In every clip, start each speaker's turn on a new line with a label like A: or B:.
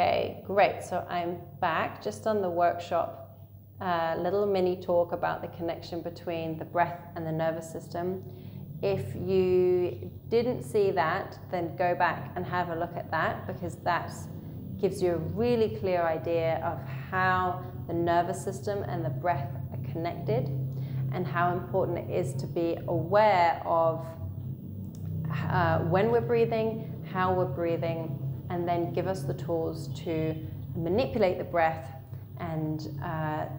A: Okay, great. So I'm back just on the workshop, little mini talk about the connection between the breath and the nervous system. If you didn't see that, then go back and have a look at that, because that gives you a really clear idea of how the nervous system and the breath are connected, and how important it is to be aware of when we're breathing, how we're breathing, and then give us the tools to manipulate the breath and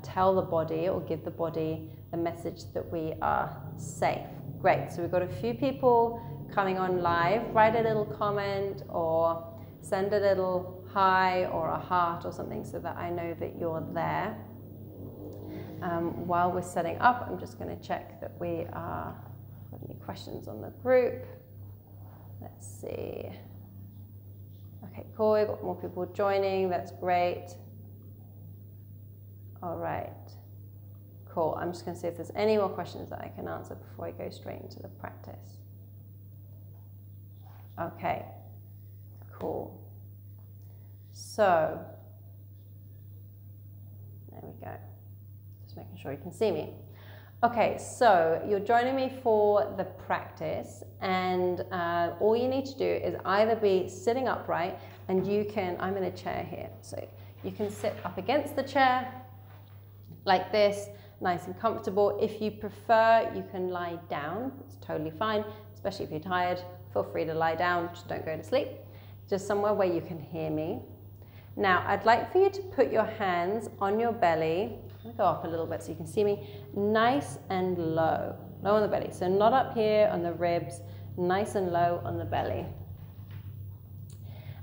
A: tell the body, or give the body the message that we are safe. Great, so we've got a few people coming on live. Write a little comment or send a little hi or a heart or something so that I know that you're there. While we're setting up, I'm just going to check that we are, got any questions on the group. Let's see. Okay, cool, we've got more people joining, that's great. All right, cool. I'm just going to see if there's any more questions that I can answer before I go straight into the practice. Okay, cool. So, there we go. Just making sure you can see me. Okay, so you're joining me for the practice, and all you need to do is either be sitting upright, and you can, I'm in a chair here, so you can sit up against the chair like this, nice and comfortable. If you prefer, you can lie down, it's totally fine, especially if you're tired. Feel free to lie down, just don't go to sleep. Just somewhere where you can hear me. Now, I'd like for you to put your hands on your belly. I'm gonna go up a little bit so you can see me. Nice and low, low on the belly. So not up here on the ribs, nice and low on the belly.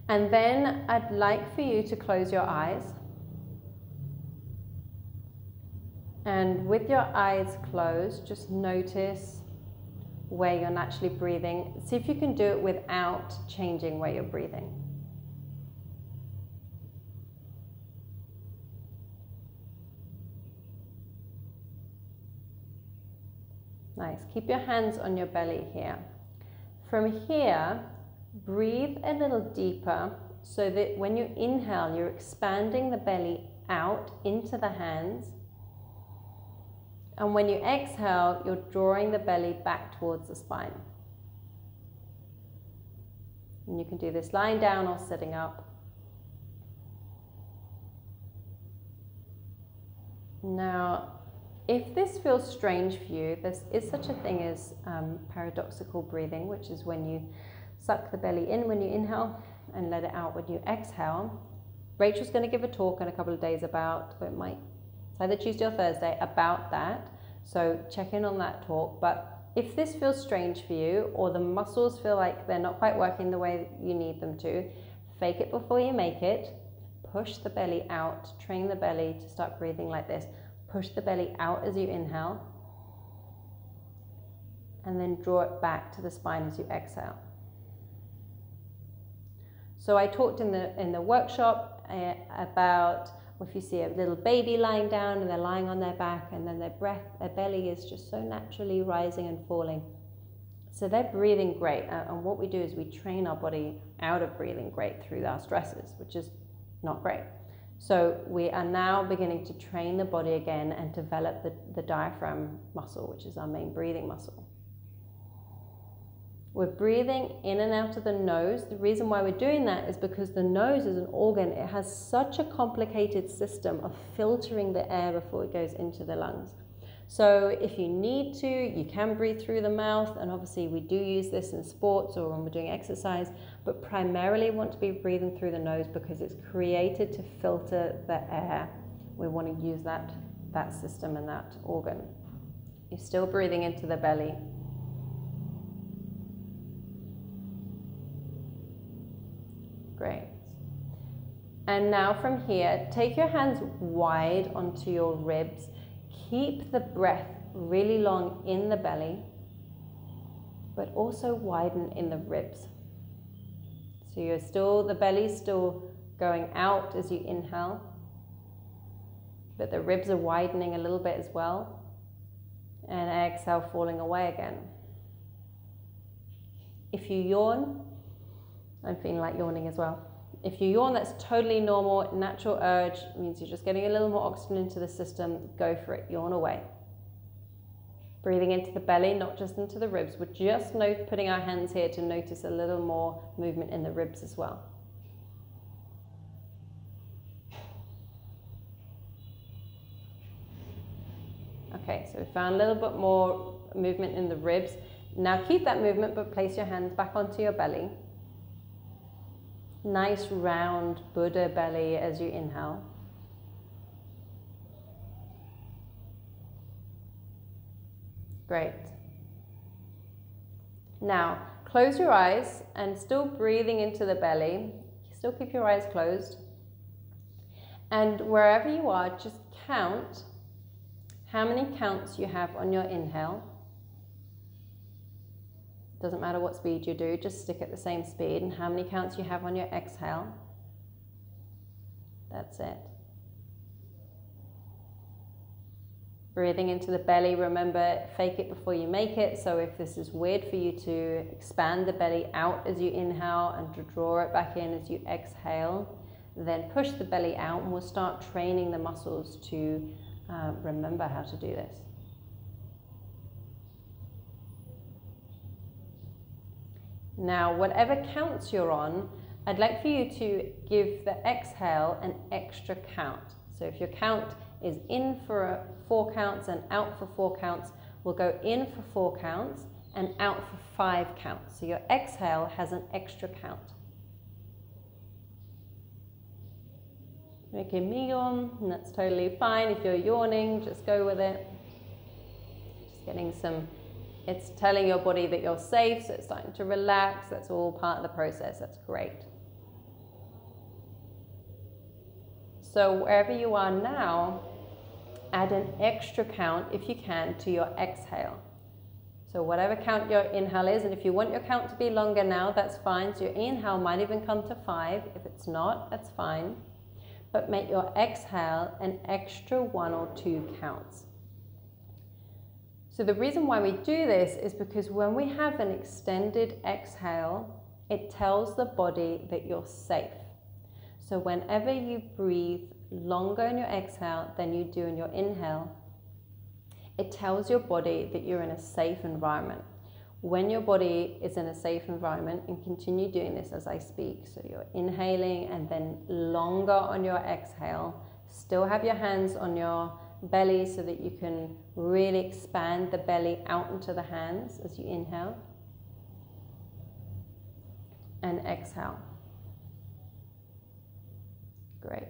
A: And then I'd like for you to close your eyes. And with your eyes closed, just notice where you're naturally breathing. See if you can do it without changing where you're breathing. Nice. Keep your hands on your belly here. From here, breathe a little deeper so that when you inhale, you're expanding the belly out into the hands. And when you exhale, you're drawing the belly back towards the spine. And you can do this lying down or sitting up. Now, if this feels strange for you, there is such a thing as paradoxical breathing, which is when you suck the belly in when you inhale and let it out when you exhale. Rachel's going to give a talk in a couple of days about, or it might, it's either Tuesday or Thursday, about that. So check in on that talk. But if this feels strange for you, or the muscles feel like they're not quite working the way you need them to, fake it before you make it. Push the belly out, train the belly to start breathing like this. Push the belly out as you inhale, and then draw it back to the spine as you exhale. So I talked in the workshop about if you see a little baby lying down and they're lying on their back, and then their belly is just so naturally rising and falling. So they're breathing great, and what we do is we train our body out of breathing great through our stresses, which is not great. So we are now beginning to train the body again and develop the diaphragm muscle, which is our main breathing muscle. We're breathing in and out of the nose. The reason why we're doing that is because the nose is an organ. It has such a complicated system of filtering the air before it goes into the lungs. So if you need to, you can breathe through the mouth, and obviously we do use this in sports or when we're doing exercise, but primarily want to be breathing through the nose because it's created to filter the air. We want to use that system and that organ. You're still breathing into the belly. Great. And now from here, take your hands wide onto your ribs. Keep the breath really long in the belly, but also widen in the ribs. So you're still, the belly's still going out as you inhale, but the ribs are widening a little bit as well. And exhale, falling away again. If you yawn, I'm feeling like yawning as well. If you yawn, that's totally normal, natural urge, means you're just getting a little more oxygen into the system. Go for it, yawn away. Breathing into the belly, not just into the ribs. We're just putting our hands here to notice a little more movement in the ribs as well. Okay, so we found a little bit more movement in the ribs. Now keep that movement, but place your hands back onto your belly. Nice round Buddha belly as you inhale. Great. Now, close your eyes and still breathing into the belly. Still keep your eyes closed. And wherever you are, just count how many counts you have on your inhale. Doesn't matter what speed you do, just stick at the same speed. And how many counts you have on your exhale. That's it. Breathing into the belly, remember, fake it before you make it. So if this is weird for you to expand the belly out as you inhale and to draw it back in as you exhale, then push the belly out and we'll start training the muscles to remember how to do this. Now, whatever counts you're on, I'd like for you to give the exhale an extra count. So if your count is in for 4 counts and out for 4 counts, we'll go in for 4 counts and out for 5 counts. So your exhale has an extra count. Making me yawn, and that's totally fine. If you're yawning, just go with it. Just getting some, it's telling your body that you're safe, so it's starting to relax. That's all part of the process. That's great. So wherever you are now, add an extra count, if you can, to your exhale. So whatever count your inhale is, and if you want your count to be longer now, that's fine. So your inhale might even come to 5. If it's not, that's fine. But make your exhale an extra 1 or 2 counts. So the reason why we do this is because when we have an extended exhale, it tells the body that you're safe. So whenever you breathe longer in your exhale than you do in your inhale, it tells your body that you're in a safe environment. When your body is in a safe environment, and continue doing this as I speak, so you're inhaling and then longer on your exhale, still have your hands on your belly so that you can really expand the belly out into the hands as you inhale and exhale. Great.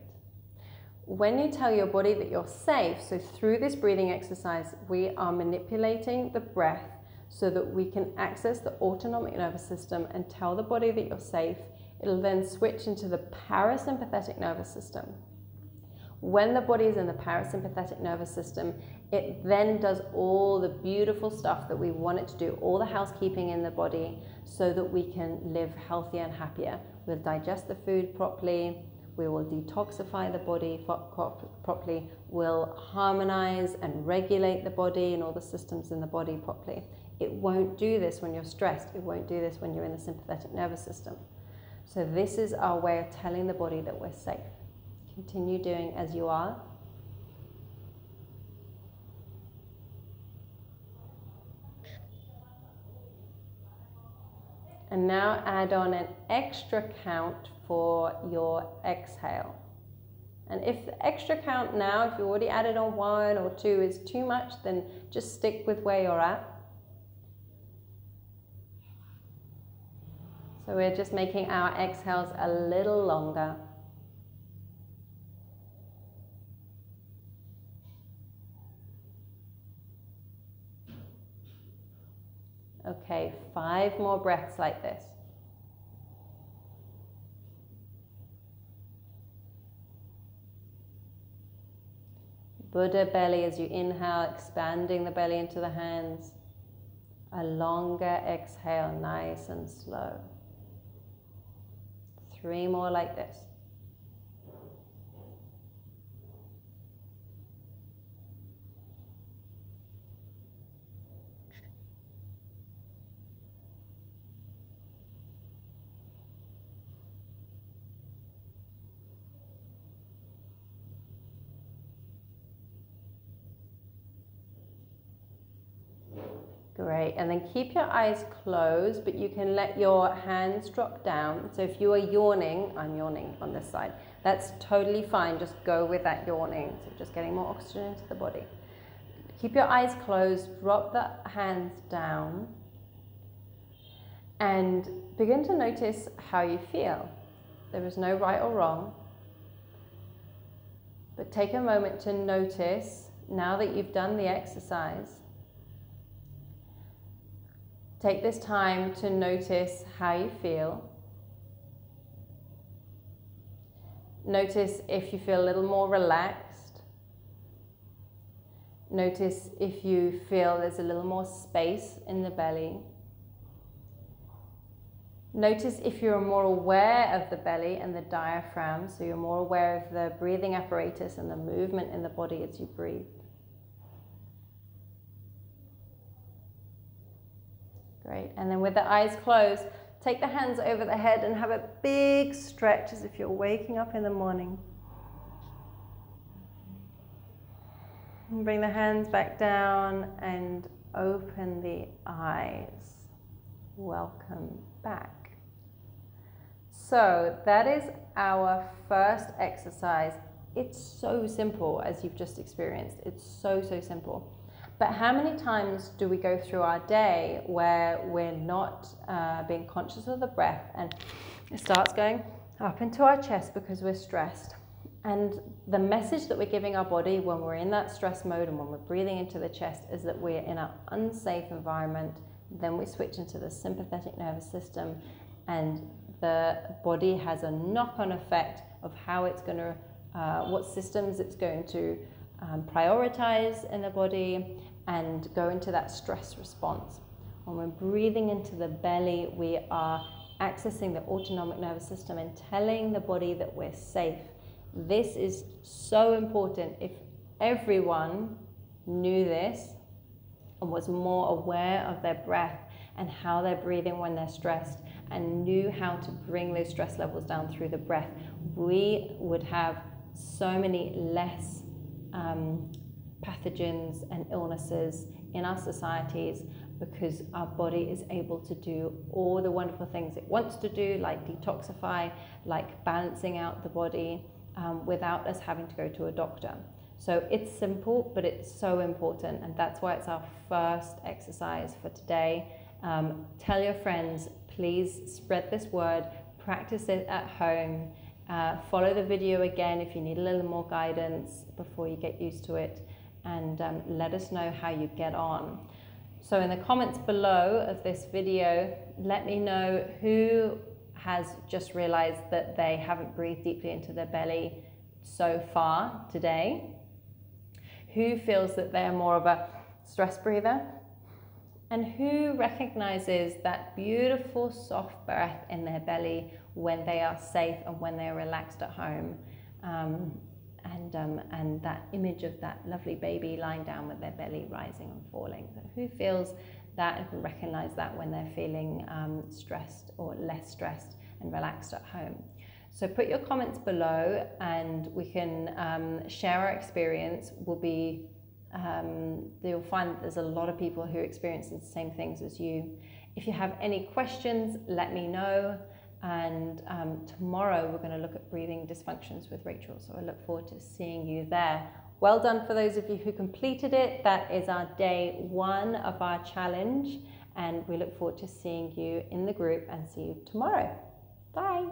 A: When you tell your body that you're safe, so through this breathing exercise, we are manipulating the breath so that we can access the autonomic nervous system and tell the body that you're safe. It'll then switch into the parasympathetic nervous system. When the body is in the parasympathetic nervous system, it then does all the beautiful stuff that we want it to do, all the housekeeping in the body, so that we can live healthier and happier. We'll digest the food properly, we will detoxify the body properly, we'll harmonize and regulate the body and all the systems in the body properly. It won't do this when you're stressed. It won't do this when you're in the sympathetic nervous system. So this is our way of telling the body that we're safe. Continue doing as you are. And now add on an extra count for your exhale. And if the extra count now, if you already added on 1 or 2 is too much, then just stick with where you're at. So we're just making our exhales a little longer. Okay, 5 more breaths like this. Buddha belly as you inhale, expanding the belly into the hands. A longer exhale, nice and slow. 3 more like this. Great, and then keep your eyes closed, but you can let your hands drop down. So if you are yawning, I'm yawning on this side, that's totally fine. Just go with that yawning. So just getting more oxygen into the body. Keep your eyes closed, drop the hands down, and begin to notice how you feel. There is no right or wrong, but take a moment to notice, now that you've done the exercise, take this time to notice how you feel. Notice if you feel a little more relaxed. Notice if you feel there's a little more space in the belly. Notice if you're more aware of the belly and the diaphragm, so you're more aware of the breathing apparatus and the movement in the body as you breathe. Great, and then with the eyes closed, take the hands over the head and have a big stretch as if you're waking up in the morning. And bring the hands back down and open the eyes. Welcome back. So that is our first exercise. It's so simple, as you've just experienced. It's so, so simple. But how many times do we go through our day where we're not being conscious of the breath, and it starts going up into our chest because we're stressed? And the message that we're giving our body when we're in that stress mode and when we're breathing into the chest is that we're in an unsafe environment. Then we switch into the sympathetic nervous system, and the body has a knock-on effect of how it's going to, what systems it's going to prioritize in the body and go into that stress response. When we're breathing into the belly, we are accessing the autonomic nervous system and telling the body that we're safe. This is so important. If everyone knew this and was more aware of their breath and how they're breathing when they're stressed and knew how to bring those stress levels down through the breath, we would have so many less pathogens and illnesses in our societies, because our body is able to do all the wonderful things it wants to do, like detoxify, like balancing out the body, without us having to go to a doctor. So it's simple, but it's so important, and that's why it's our first exercise for today. Tell your friends, please spread this word, practice it at home, follow the video again if you need a little more guidance before you get used to it, and let us know how you get on. So in the comments below of this video, let me know who has just realized that they haven't breathed deeply into their belly so far today, who feels that they're more of a stress breather, and who recognizes that beautiful soft breath in their belly when they are safe and when they're relaxed at home, and that image of that lovely baby lying down with their belly rising and falling. So who feels that and can recognize that when they're feeling stressed or less stressed and relaxed at home? So put your comments below and we can share our experience. You'll find that there's a lot of people who experience the same things as you. If you have any questions, let me know. And tomorrow we're going to look at breathing dysfunctions with Rachel. So I look forward to seeing you there. Well done for those of you who completed it. That is our day 1 of our challenge. And we look forward to seeing you in the group and see you tomorrow. Bye.